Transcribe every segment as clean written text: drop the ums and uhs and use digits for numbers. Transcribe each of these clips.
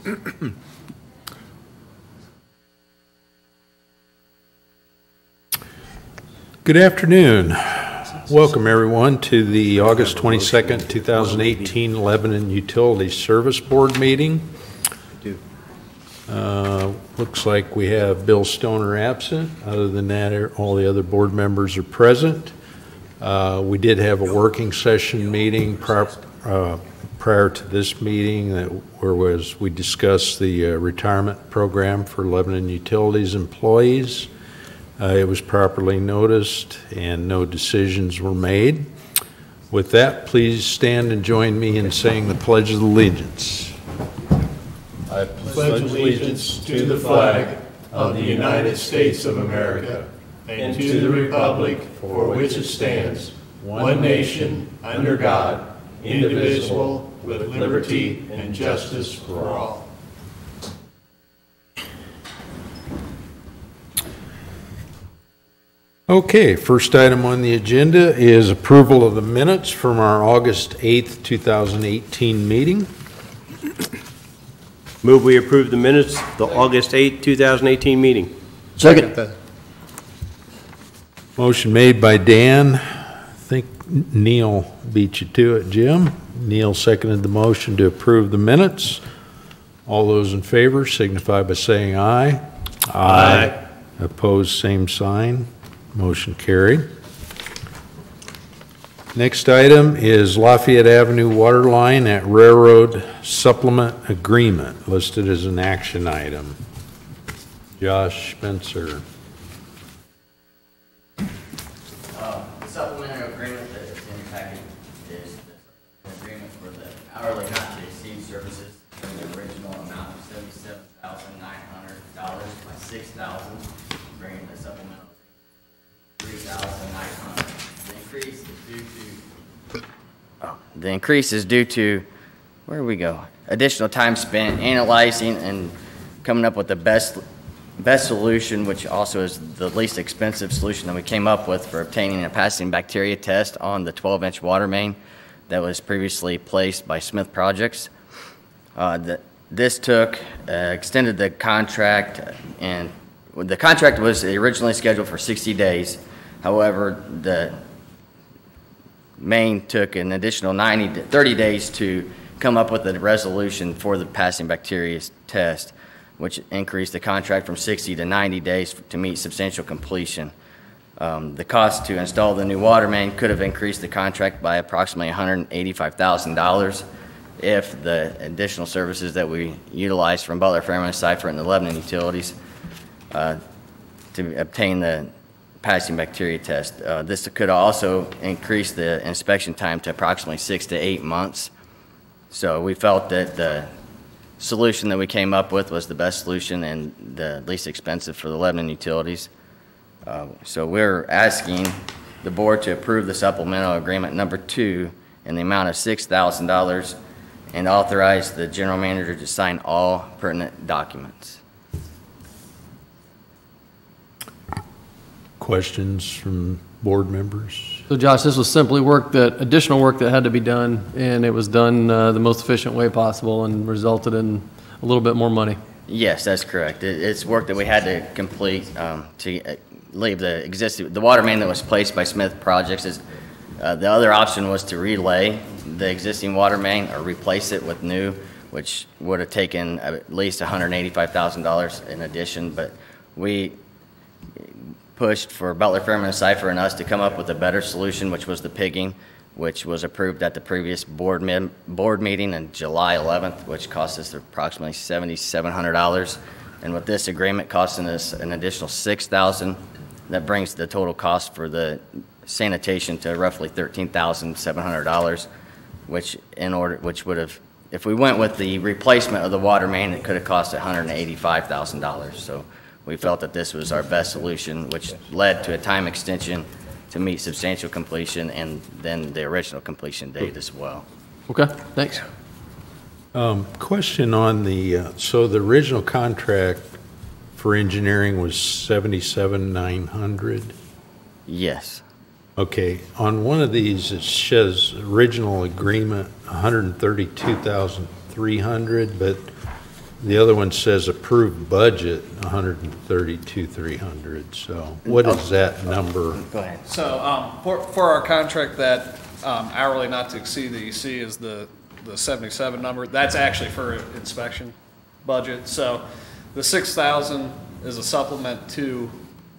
Good afternoon. Welcome everyone to the August 22nd, 2018 Lebanon Utilities Service Board meeting. Looks like we have Bill Stoner absent. Other than that, all the other board members are present. We did have a working session meeting prior to this meeting where we discussed the retirement program for Lebanon Utilities employees. It was properly noticed and no decisions were made. With that, please stand and join me in saying the Pledge of Allegiance. I pledge allegiance to the flag of the United States of America and to the republic for which it stands, one nation, under God, indivisible, with liberty and justice for all. Okay, first item on the agenda is approval of the minutes from our August 8th, 2018 meeting. Move we approve the minutes of the August 8th, 2018 meeting. Second. Motion made by Dan. I think Neil beat you to it, Jim. Neil seconded the motion to approve the minutes. All those in favor signify by saying aye. Aye. Opposed, same sign. Motion carried. Next item is Lafayette Avenue Waterline at Railroad Supplement Agreement, listed as an action item. Josh Spencer. The supplementary agreement that is in the package is the agreement for the hourly not to exceed services in the original amount of $77,900 by $6,000, bringing the supplemental $3,900. The increase is due to, where do we go? Additional time spent analyzing and coming up with the best solution, which also is the least expensive solution that we came up with for obtaining and passing bacteria test on the 12-inch water main that was previously placed by Smith Projects. This extended the contract, and the contract was originally scheduled for 60 days. However, the main took an additional 30 days to come up with a resolution for the passing bacteria test, which increased the contract from 60 to 90 days to meet substantial completion. The cost to install the new water main could have increased the contract by approximately $185,000 if the additional services that we utilized from Butler, Fairman, Cypher, and the Lebanon Utilities to obtain the passing bacteria test. This could also increase the inspection time to approximately 6 to 8 months. So we felt that the solution that we came up with was the best solution and the least expensive for the Lebanon Utilities. So we're asking the board to approve the supplemental agreement number 2 in the amount of $6,000 and authorize the general manager to sign all pertinent documents. Questions from board members? So Josh, this was simply additional work that had to be done, and it was done the most efficient way possible and resulted in a little bit more money. Yes, that's correct. It's work that we had to complete to leave the water main that was placed by Smith Projects. The other option was to relay the existing water main or replace it with new, which would have taken at least $185,000 in addition, but we pushed for Butler, Fairman, and Cypher and us to come up with a better solution, which was the pigging, which was approved at the previous board meeting on July 11th, which cost us approximately $7,700. And with this agreement costing us an additional $6,000, that brings the total cost for the sanitation to roughly $13,700, which would have, if we went with the replacement of the water main, it could have cost $185,000. So we felt that this was our best solution, which led to a time extension to meet substantial completion and then the original completion date as well. Okay, thanks. Question on so the original contract for engineering was $77,900? Yes. Okay, on one of these it says original agreement $132,300, but The other one says approved budget, 132,300, so what is that number? Go ahead. So for our contract, that hourly not to exceed that you see is the 77 number. That's actually for inspection budget. So the 6,000 is a supplement to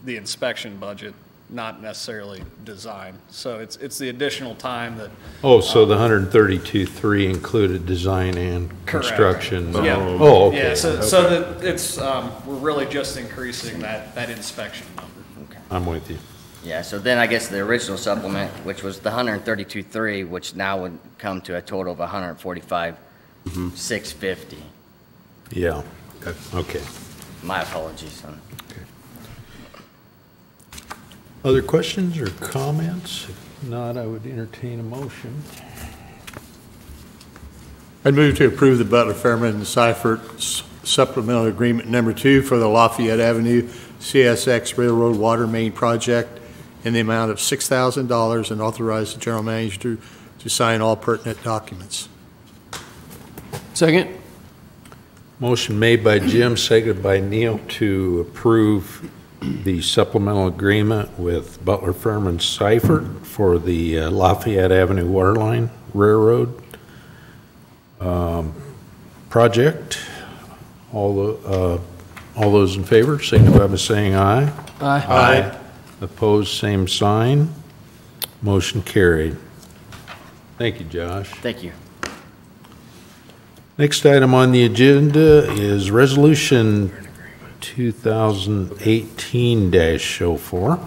the inspection budget, not necessarily design. So it's the additional time that. Oh, so the 132,300 included design and Correct. construction? Yeah. Oh, okay. Yeah, so that it's, we're really just increasing that inspection number. I'm with you. Yeah, so then I guess the original supplement, which was the 132,300, which now would come to a total of 145,650. Yeah, okay. My apologies, son. Other questions or comments? If not, I would entertain a motion. I'd move to approve the Butler, Fairman, and Seifert Supplemental Agreement Number 2 for the Lafayette Avenue CSX Railroad Water Main Project in the amount of $6,000 and authorize the general manager to sign all pertinent documents. Second? Motion made by Jim, seconded by Neil to approve the supplemental agreement with Butler, Fairman, Seifert for the Lafayette Avenue Waterline Railroad project. All those in favor, signify by saying aye. Aye. Opposed, same sign. Motion carried. Thank you, Josh. Thank you. Next item on the agenda is Resolution 2018-04,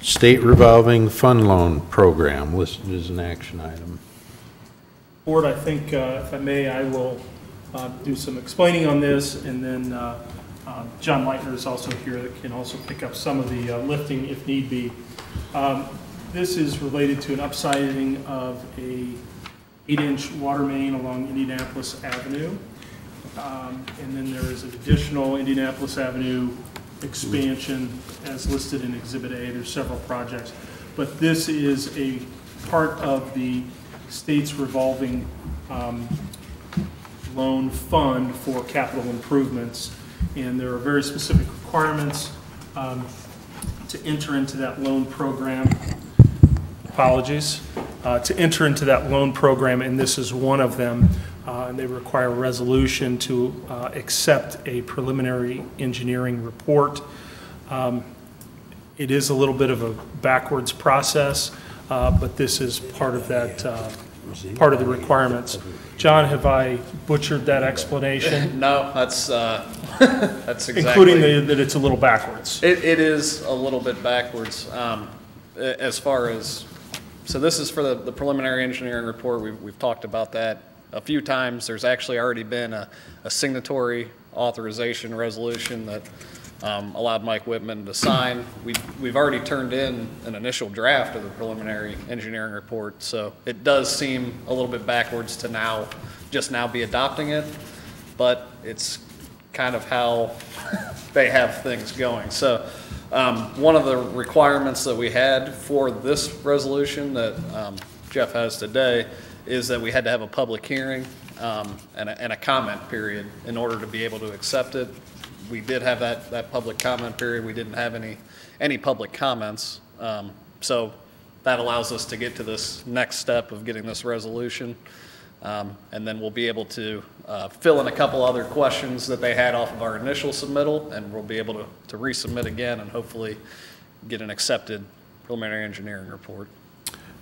State Revolving Fund Loan Program, listed as an action item. Board, I think, if I may, I will do some explaining on this, and then John Leitner is also here that can also pick up some of the lifting if need be. This is related to an upsizing of a 8-inch water main along Indianapolis Avenue. And then there is an additional Indianapolis Avenue expansion as listed in Exhibit A. There's several projects. But this is a part of the state's revolving loan fund for capital improvements. And there are very specific requirements to enter into that loan program. Apologies. To enter into that loan program, and this is one of them. And they require a resolution to accept a preliminary engineering report. It is a little bit of a backwards process, but this is part of that, part of the requirements. John, have I butchered that explanation? No, that's exactly. Including that it's a little backwards. It is a little bit backwards as far as, so this is for the preliminary engineering report. We've talked about that a few times. There's actually already been a signatory authorization resolution that allowed Mike Whitman to sign. We've already turned in an initial draft of the preliminary engineering report, so it does seem a little bit backwards to just now be adopting it, but it's kind of how they have things going. So one of the requirements that we had for this resolution that Jeff has today is that we had to have a public hearing and a comment period in order to be able to accept it. We did have that public comment period. We didn't have any public comments. So that allows us to get to this next step of getting this resolution. And then we'll be able to fill in a couple other questions that they had off of our initial submittal, and we'll be able to resubmit again and hopefully get an accepted preliminary engineering report.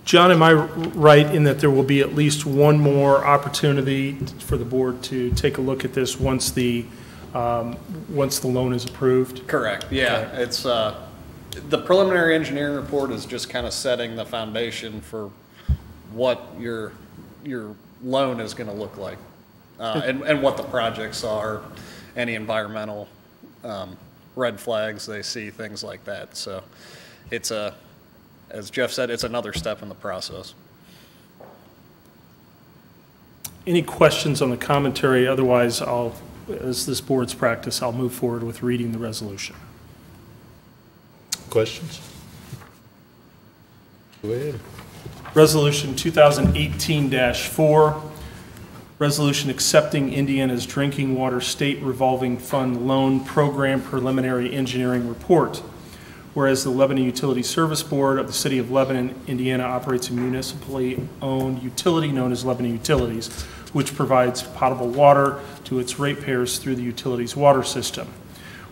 John, am I right in that there will be at least one more opportunity for the board to take a look at this once the loan is approved? Correct, yeah. Okay. It's the preliminary engineering report is just kind of setting the foundation for what your loan is going to look like and what the projects are, any environmental red flags they see, things like that. So it's as Jeff said, it's another step in the process. Any questions on the commentary? Otherwise, as this board's practice, I'll move forward with reading the resolution. Questions? Go ahead. Resolution 2018-4, Resolution accepting Indiana's Drinking Water State Revolving Fund Loan Program Preliminary Engineering Report. Whereas the Lebanon Utility Service Board of the City of Lebanon, Indiana operates a municipally owned utility known as Lebanon Utilities, which provides potable water to its ratepayers through the utility's water system.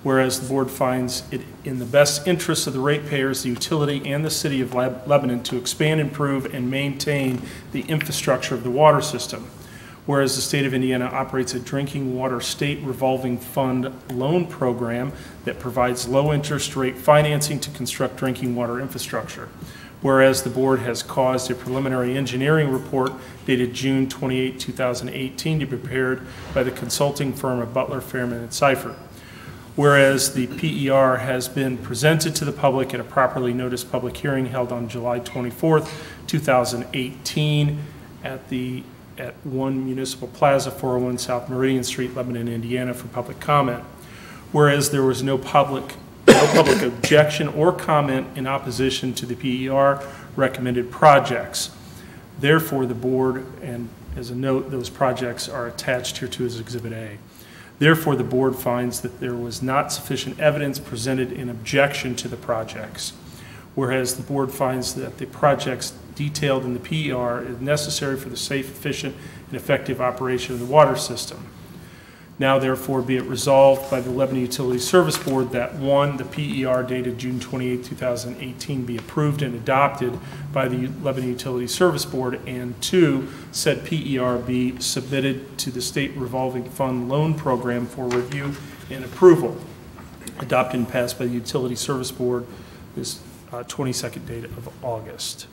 Whereas the board finds it in the best interest of the ratepayers, the utility, and the City of Lebanon to expand, improve, and maintain the infrastructure of the water system. Whereas the state of Indiana operates a drinking water state revolving fund loan program that provides low interest rate financing to construct drinking water infrastructure. Whereas the board has caused a preliminary engineering report dated June 28, 2018 to be prepared by the consulting firm of Butler, Fairman, and Seifert. Whereas the PER has been presented to the public at a properly noticed public hearing held on July 24th, 2018 at 1 Municipal Plaza, 401 South Meridian Street, Lebanon, Indiana, for public comment. Whereas there was no public objection or comment in opposition to the PER recommended projects. Therefore, the board, and as a note, those projects are attached here to as Exhibit A. Therefore, the board finds that there was not sufficient evidence presented in objection to the projects. Whereas the board finds that the projects detailed in the PER is necessary for the safe, efficient, and effective operation of the water system. Now, therefore, be it resolved by the Lebanon Utility Service Board that 1, the PER dated June 28, 2018 be approved and adopted by the Lebanon Utility Service Board, and 2, said PER be submitted to the State Revolving Fund Loan Program for review and approval, adopted and passed by the Utility Service Board this 22nd date of August.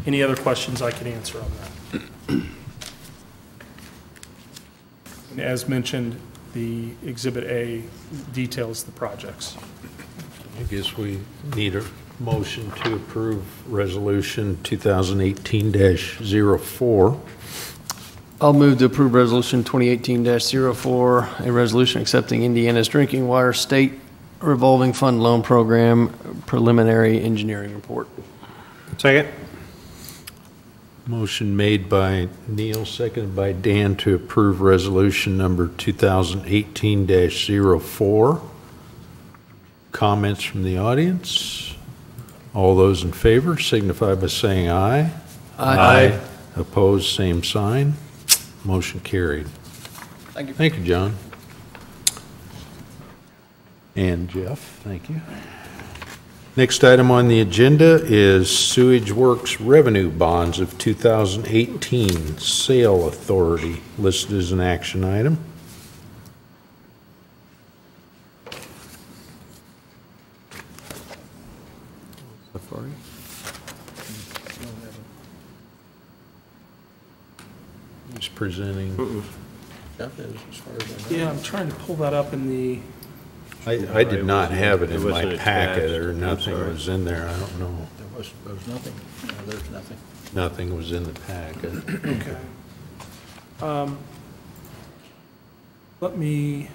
Any other questions I can answer on that? And as mentioned, the Exhibit A details the projects. I guess we need a motion to approve Resolution 2018-04. I'll move to approve Resolution 2018-04, a resolution accepting Indiana's Drinking Water State Revolving Fund Loan Program Preliminary Engineering Report. Second. Motion made by Neil, seconded by Dan to approve resolution number 2018-04. Comments from the audience? All those in favor signify by saying aye. Aye. Opposed, same sign. Motion carried. Thank you. Thank you, John. And Jeff, thank you. Next item on the agenda is Sewage Works Revenue Bonds of 2018 Sale Authority, listed as an action item. He's presenting. Jeff is, as far as I know. Yeah, I'm trying to pull that up in the, I did not have it in my wasn't packet, attached. or I'm nothing sorry. was in there, I don't know. There was nothing. No, there's nothing. Nothing was in the packet. okay. Let me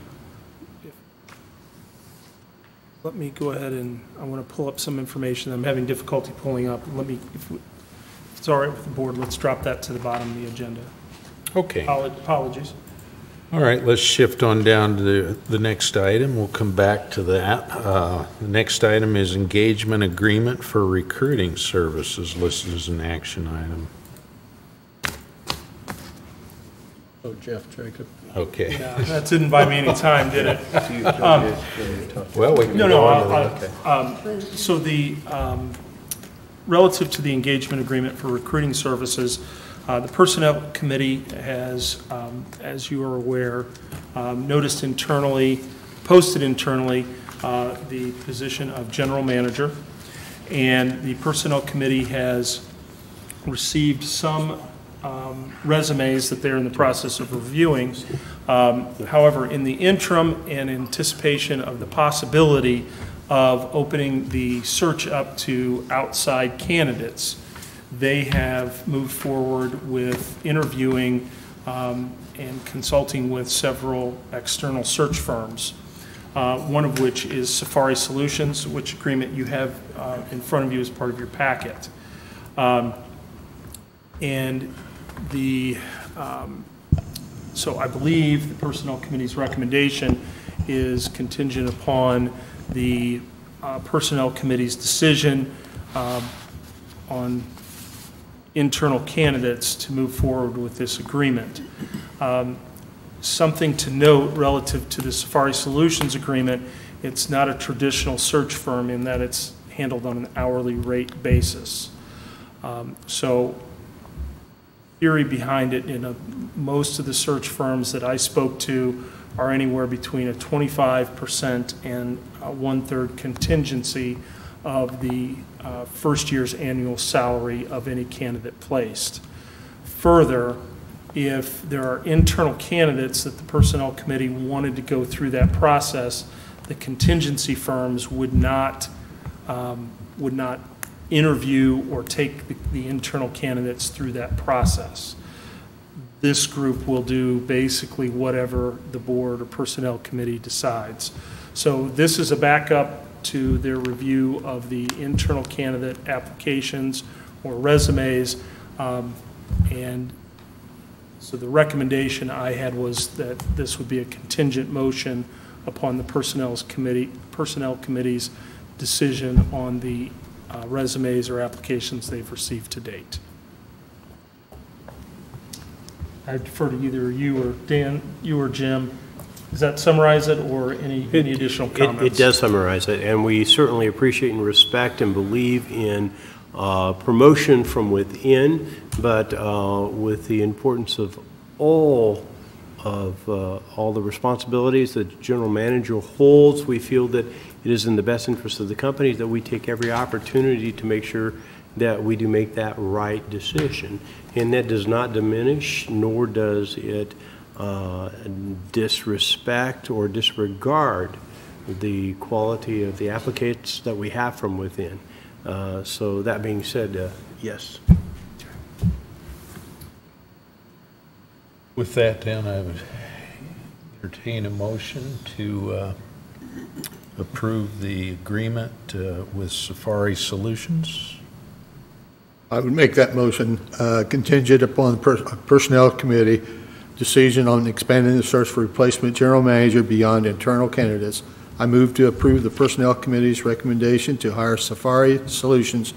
go ahead and, I want to pull up some information I'm having difficulty pulling up. Let me, if it's all right with the board, let's drop that to the bottom of the agenda. Okay. Apologies. All right, let's shift on down to the next item. We'll come back to that. The next item is engagement agreement for recruiting services, listed as an action item. Oh, Jeff Jacob. Okay. Yeah, that didn't buy me any time, did it? Well, we can No, go no, on to that. so the, relative to the engagement agreement for recruiting services, the Personnel Committee has, as you are aware, posted internally, the position of General Manager, and the Personnel Committee has received some resumes that they're in the process of reviewing. However, in the interim, in anticipation of the possibility of opening the search up to outside candidates, they have moved forward with interviewing and consulting with several external search firms, one of which is Safari Solutions, which agreement you have in front of you as part of your packet. And so I believe the Personnel Committee's recommendation is contingent upon the Personnel Committee's decision on internal candidates to move forward with this agreement. Something to note relative to the Safari Solutions agreement, it's not a traditional search firm in that it's handled on an hourly rate basis. So theory behind it, most of the search firms that I spoke to are anywhere between a 25% and a 1/3 contingency of the first year's annual salary of any candidate placed. Further, if there are internal candidates that the Personnel Committee wanted to go through that process, the contingency firms would not interview or take the internal candidates through that process. This group will do basically whatever the board or Personnel Committee decides. So this is a backup to their review of the internal candidate applications or resumes, and so the recommendation I had was that this would be a contingent motion upon the Personnel Committee's decision on the resumes or applications they've received to date. I defer to either you or Dan, you or Jim. Does that summarize it, or any additional comments? It does summarize it, and we certainly appreciate and respect and believe in promotion from within, but with the importance of all the responsibilities that the general manager holds, we feel that it is in the best interest of the company that we take every opportunity to make sure that we do make that right decision. And that does not diminish, nor does it disrespect or disregard the quality of the applicants that we have from within. So that being said, yes. With that, then, I would entertain a motion to approve the agreement with Safari Solutions. I would make that motion contingent upon the Personnel Committee decision on expanding the search for replacement general manager beyond internal candidates. I move to approve the Personnel Committee's recommendation to hire Safari Solutions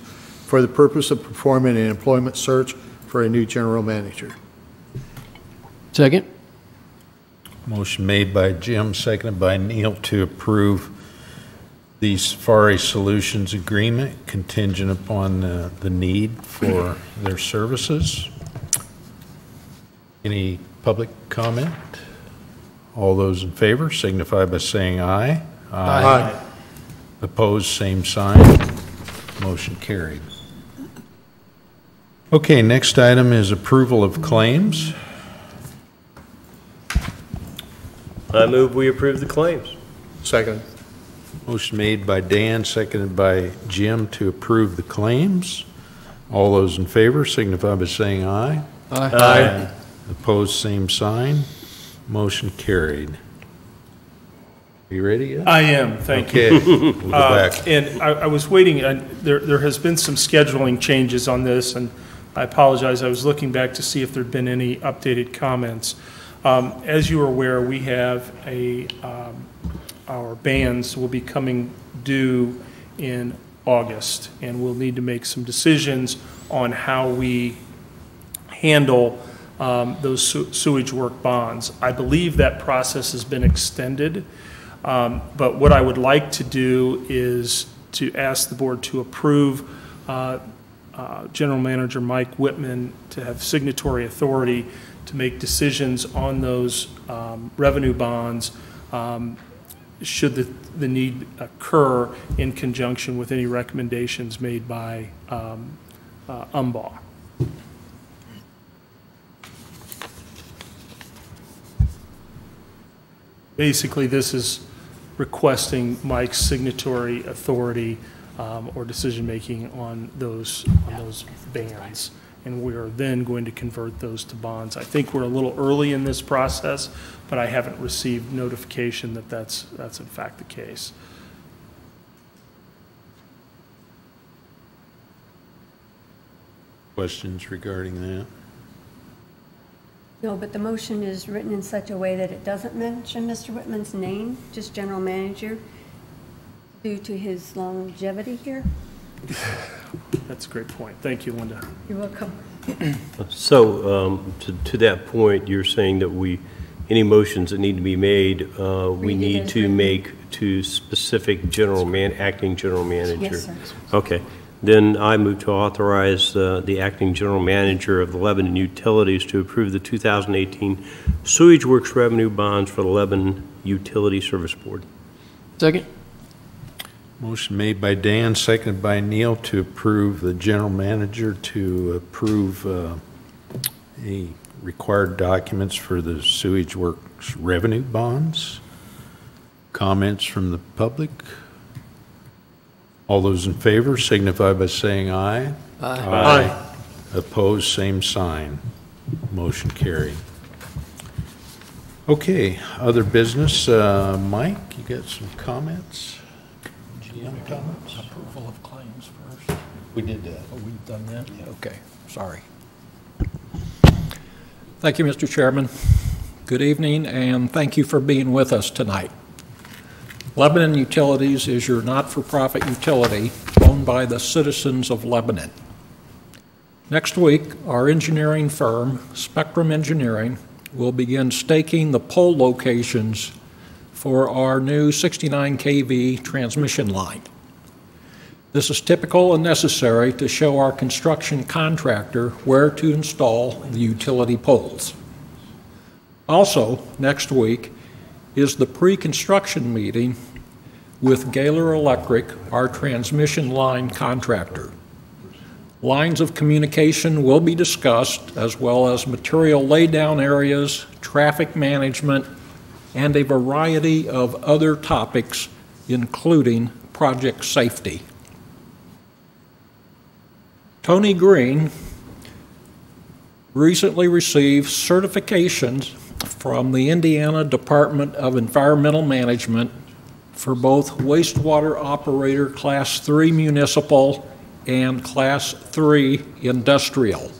for the purpose of performing an employment search for a new general manager. Second. Motion made by Jim, seconded by Neil to approve the Safari Solutions agreement contingent upon the need for their services. Any public comment? All those in favor signify by saying aye. Aye. Opposed, same sign. Motion carried. Okay, next item is approval of claims. I move we approve the claims. Second. Motion made by Dan, seconded by Jim to approve the claims. All those in favor signify by saying aye. Aye. Opposed, same sign. Motion carried. Are you ready yet? I am, thank you. Okay, we'll go back. And I was waiting, there has been some scheduling changes on this, and I apologize, I was looking back to see if there'd been any updated comments. As you are aware, we have our bands will be coming due in August, and we'll need to make some decisions on how we handle those sewage work bonds. I believe that process has been extended, but what I would like to do is to ask the board to approve General Manager Mike Whitman to have signatory authority to make decisions on those revenue bonds should the need occur in conjunction with any recommendations made by UMBAW. Basically, this is requesting Mike's signatory authority or decision-making on those bans. And we are then going to convert those to bonds. I think we're a little early in this process, but I haven't received notification that that's in fact the case. Questions regarding that? No, but the motion is written in such a way that it doesn't mention Mr. Whitman's name, just general manager, due to his longevity here. That's a great point. Thank you, Linda. You're welcome. So, to that point, you're saying that any motions that need to be made, we need to make to specific acting general manager? Yes, sir. Okay. Then I move to authorize the acting general manager of the Lebanon Utilities to approve the 2018 Sewage Works revenue bonds for the Lebanon Utility Service Board. Second? Motion made by Dan, seconded by Neil to approve the general manager to approve a required documents for the Sewage Works revenue bonds. Comments from the public? All those in favor signify by saying aye. Aye. Opposed, same sign. Motion carried. Okay, other business. Mike, you got some comments? GM comments? Approval of claims first. We did that. Oh, we've done that? Yeah, okay, sorry. Thank you, Mr. Chairman. Good evening, and thank you for being with us tonight. Lebanon Utilities is your not-for-profit utility owned by the citizens of Lebanon. Next week, our engineering firm, Spectrum Engineering, will begin staking the pole locations for our new 69 kV transmission line. This is typical and necessary to show our construction contractor where to install the utility poles. Also, next week is the pre-construction meeting with Gaylor Electric, our transmission line contractor. Lines of communication will be discussed, as well as material laydown areas, traffic management, and a variety of other topics, including project safety. Tony Green recently received certifications from the Indiana Department of Environmental Management for both wastewater operator Class 3 municipal and Class 3 industrial.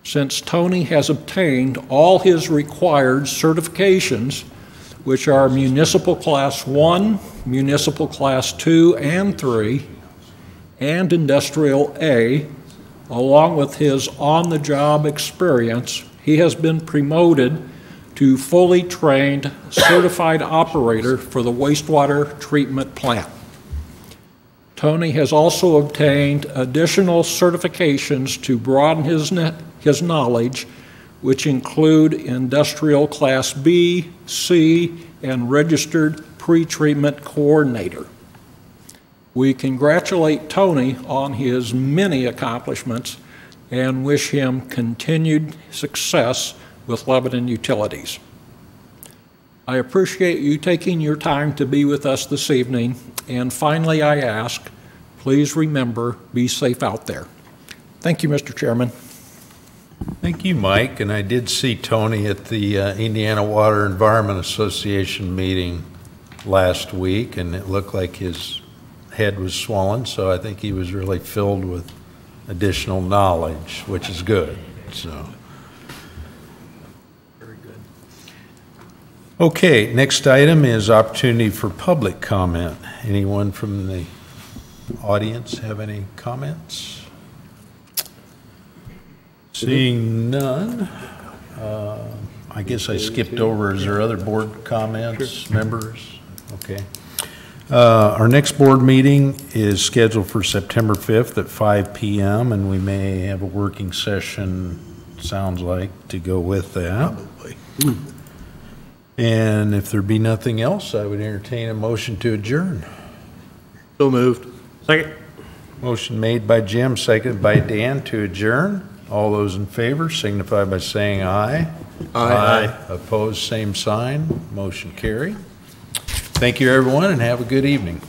Since Tony has obtained all his required certifications, which are municipal Class 1, municipal Class 2 and 3, and industrial A, along with his on-the-job experience, he has been promoted to fully trained certified operator for the wastewater treatment plant. Tony has also obtained additional certifications to broaden his knowledge, which include industrial Class B, C, and registered pre-treatment coordinator. We congratulate Tony on his many accomplishments and wish him continued success with Lebanon Utilities. I appreciate you taking your time to be with us this evening, and finally I ask, please remember, be safe out there. Thank you, Mr. Chairman. Thank you, Mike. And I did see Tony at the Indiana Water Environment Association meeting last week, and it looked like his head was swollen, so I think he was really filled with additional knowledge, which is good. So. Very good. Okay, next item is opportunity for public comment. Anyone from the audience have any comments? Seeing none, I guess I skipped over. Is there other board comments, members? Okay. Our next board meeting is scheduled for September 5th at 5 p.m. and we may have a working session, sounds like, to go with that. Probably. And if there be nothing else, I would entertain a motion to adjourn. So moved. Second. Motion made by Jim, seconded by Dan to adjourn. All those in favor signify by saying aye. Aye. Opposed, same sign. Motion carried. Thank you, everyone, and have a good evening.